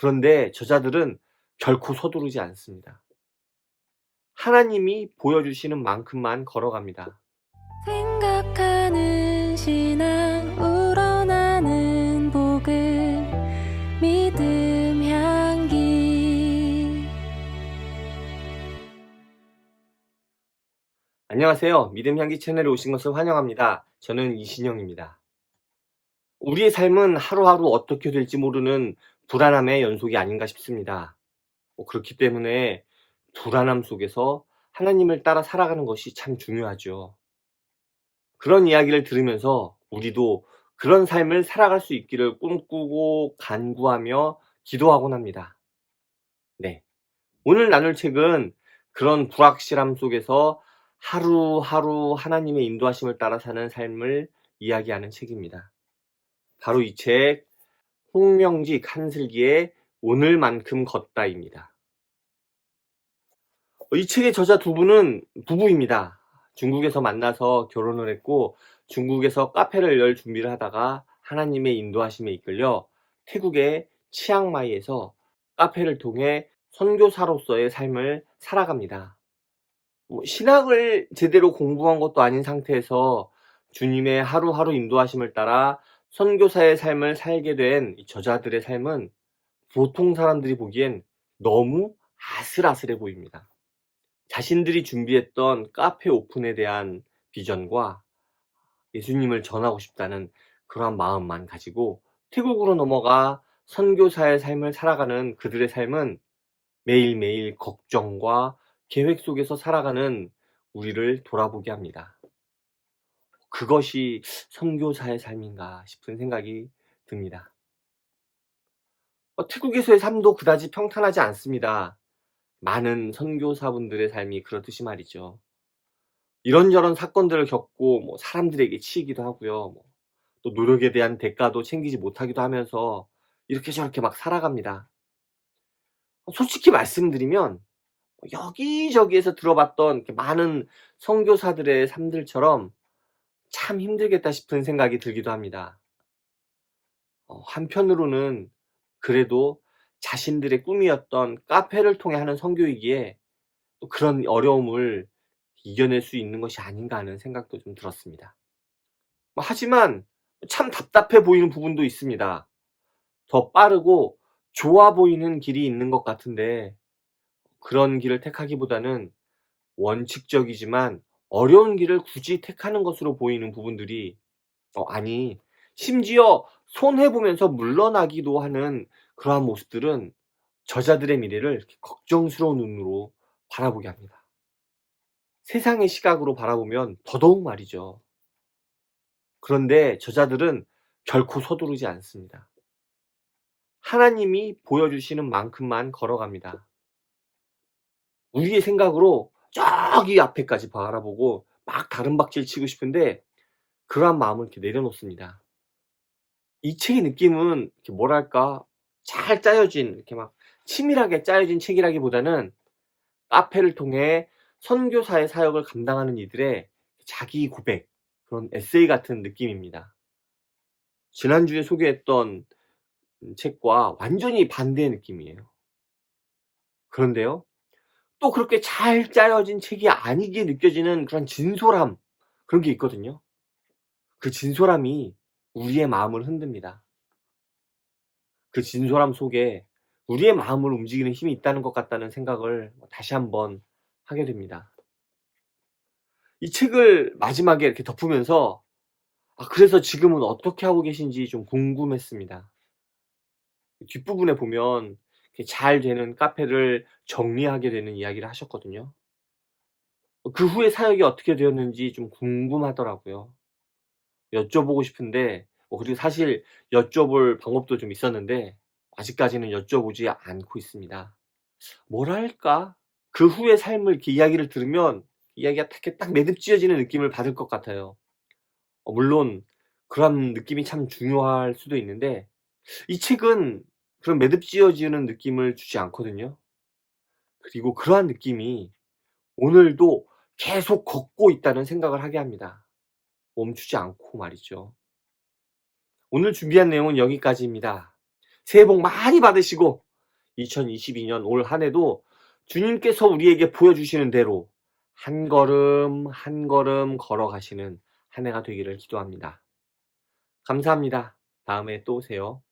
그런데 저자들은 결코 서두르지 않습니다. 하나님이 보여주시는 만큼만 걸어갑니다. 생각하는 신앙 우러나는 복음 믿음 향기. 안녕하세요. 믿음향기 채널에 오신 것을 환영합니다. 저는 이신영입니다. 우리의 삶은 하루하루 어떻게 될지 모르는 불안함의 연속이 아닌가 싶습니다. 그렇기 때문에 불안함 속에서 하나님을 따라 살아가는 것이 참 중요하죠. 그런 이야기를 들으면서 우리도 그런 삶을 살아갈 수 있기를 꿈꾸고 간구하며 기도하곤 합니다. 네. 오늘 나눌 책은 그런 불확실함 속에서 하루하루 하나님의 인도하심을 따라 사는 삶을 이야기하는 책입니다. 바로 이 책, 홍명직 한슬기의 오늘만큼 걷다입니다. 이 책의 저자 두 분은 부부입니다. 중국에서 만나서 결혼을 했고 중국에서 카페를 열 준비를 하다가 하나님의 인도하심에 이끌려 태국의 치앙마이에서 카페를 통해 선교사로서의 삶을 살아갑니다. 신학을 제대로 공부한 것도 아닌 상태에서 주님의 하루하루 인도하심을 따라 선교사의 삶을 살게 된 이 저자들의 삶은 보통 사람들이 보기엔 너무 아슬아슬해 보입니다. 자신들이 준비했던 카페 오픈에 대한 비전과 예수님을 전하고 싶다는 그러한 마음만 가지고 태국으로 넘어가 선교사의 삶을 살아가는 그들의 삶은 매일매일 걱정과 계획 속에서 살아가는 우리를 돌아보게 합니다. 그것이 선교사의 삶인가 싶은 생각이 듭니다. 태국에서의 삶도 그다지 평탄하지 않습니다. 많은 선교사분들의 삶이 그렇듯이 말이죠. 이런저런 사건들을 겪고 사람들에게 치이기도 하고요. 또 노력에 대한 대가도 챙기지 못하기도 하면서 이렇게 저렇게 막 살아갑니다. 솔직히 말씀드리면 여기저기에서 들어봤던 이렇게 많은 선교사들의 삶들처럼 참 힘들겠다 싶은 생각이 들기도 합니다. 한편으로는 그래도 자신들의 꿈이었던 카페를 통해 하는 선교이기에 또 그런 어려움을 이겨낼 수 있는 것이 아닌가 하는 생각도 좀 들었습니다. 하지만 참 답답해 보이는 부분도 있습니다. 더 빠르고 좋아 보이는 길이 있는 것 같은데 그런 길을 택하기보다는 원칙적이지만 어려운 길을 굳이 택하는 것으로 보이는 부분들이 아니 심지어 손해보면서 물러나기도 하는 그러한 모습들은 저자들의 미래를 이렇게 걱정스러운 눈으로 바라보게 합니다. 세상의 시각으로 바라보면 더더욱 말이죠. 그런데 저자들은 결코 서두르지 않습니다. 하나님이 보여주시는 만큼만 걸어갑니다. 우리의 생각으로 저기 앞에까지 바라보고 막 다른 박질 치고 싶은데 그러한 마음을 이렇게 내려놓습니다. 이 책의 느낌은 이렇게 뭐랄까 잘 짜여진 이렇게 막 치밀하게 짜여진 책이라기보다는 카페를 통해 선교사의 사역을 감당하는 이들의 자기 고백, 그런 에세이 같은 느낌입니다. 지난주에 소개했던 책과 완전히 반대의 느낌이에요. 그런데요, 또 그렇게 잘 짜여진 책이 아니게 느껴지는 그런 진솔함, 그런 게 있거든요. 그 진솔함이 우리의 마음을 흔듭니다. 그 진솔함 속에 우리의 마음을 움직이는 힘이 있다는 것 같다는 생각을 다시 한번 하게 됩니다. 이 책을 마지막에 이렇게 덮으면서 그래서 지금은 어떻게 하고 계신지 좀 궁금했습니다. 뒷부분에 보면 이렇게 잘 되는 카페를 정리하게 되는 이야기를 하셨거든요. 그 후에 사역이 어떻게 되었는지 좀 궁금하더라고요. 여쭤보고 싶은데 그리고 사실 여쭤볼 방법도 좀 있었는데 아직까지는 여쭤보지 않고 있습니다. 뭐랄까? 그 후의 삶을 이렇게 이야기를 들으면 이야기가 이렇게 딱 매듭지어지는 느낌을 받을 것 같아요. 물론 그런 느낌이 참 중요할 수도 있는데 이 책은 그런 매듭지어지는 느낌을 주지 않거든요. 그리고 그러한 느낌이 오늘도 계속 걷고 있다는 생각을 하게 합니다. 멈추지 않고 말이죠. 오늘 준비한 내용은 여기까지입니다. 새해 복 많이 받으시고 2022년 올 한 해도 주님께서 우리에게 보여주시는 대로 한 걸음 한 걸음 걸어가시는 한 해가 되기를 기도합니다. 감사합니다. 다음에 또 오세요.